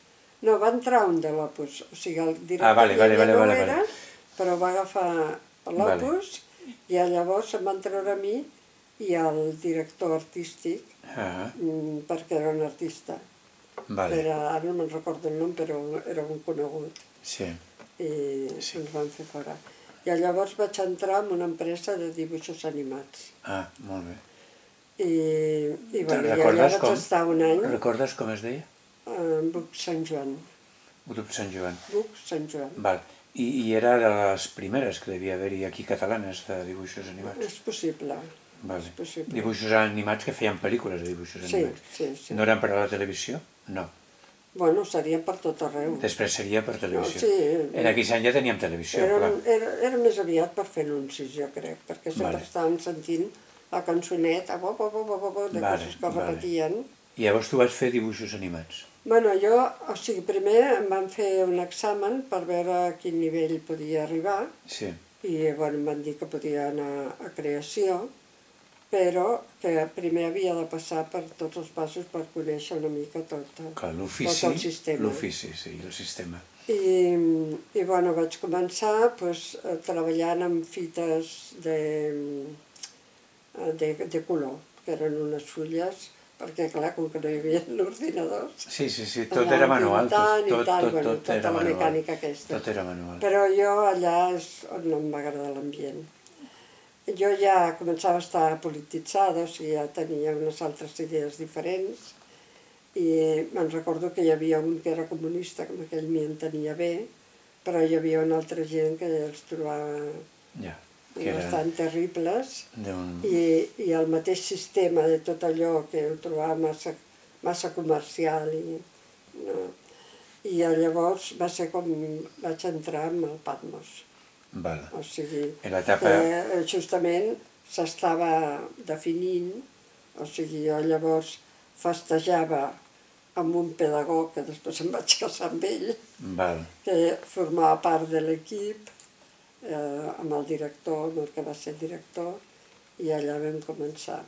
No, va entrar un de l'Opus, o sigui, el director no era, però va agafar l'Opus i llavors em van treure a mi i el director artístic, perquè era un artista. Ara no me'n recordo el nom, però era un conegut. Sí. I ens van fer fora. I llavors vaig entrar en una empresa de dibuixos animats. Molt bé. I allà vaig estar un any. Recordes com es deia? Buc Sant Joan. Grup Sant Joan. Buc Sant Joan. Val. I era de les primeres que devia haver-hi aquí catalanes de dibuixos animats? És possible. Vale. Dibuixos animats que feien pel·lícules de dibuixos animats. Sí. No eren per a la televisió? No. Bueno, serien per tot arreu. Després seria per televisió. Sí. En aquells anys ja teníem televisió, clar. Era més aviat per fer anuncis, jo crec, perquè sempre estàvem sentint la cançoneta, de coses que repetien. I llavors tu vas fer dibuixos animats? Bueno, jo, o sigui, primer em van fer un examen per veure a quin nivell podia arribar. Sí. I bueno, em van dir que podia anar a creació, però que primer havia de passar per tots els passos per conèixer una mica tot el sistema. L'ofici, sí, el sistema. I bueno, vaig començar treballant amb fites de color, que eren unes fulles, perquè clar, com que no hi havia ordinadors... Sí, tot era manual, tota la mecànica aquesta. Tot era manual. Però jo allà és on no em va agradar l'ambient. Jo ja començava a estar polititzada, o sigui, ja tenia unes altres idees diferents, i me'n recordo que hi havia un que era comunista, que amb aquell m'hi entenia bé, però hi havia una altra gent que els trobava bastant terribles, i el mateix sistema de tot allò que ho trobava massa comercial, i llavors va ser com vaig entrar en el Patmos. O sigui, que justament s'estava definint, o sigui, jo llavors festejava amb un pedagog, que després em vaig casar amb ell, que formava part de l'equip, amb el director, amb el que va ser director, i allà vam començar.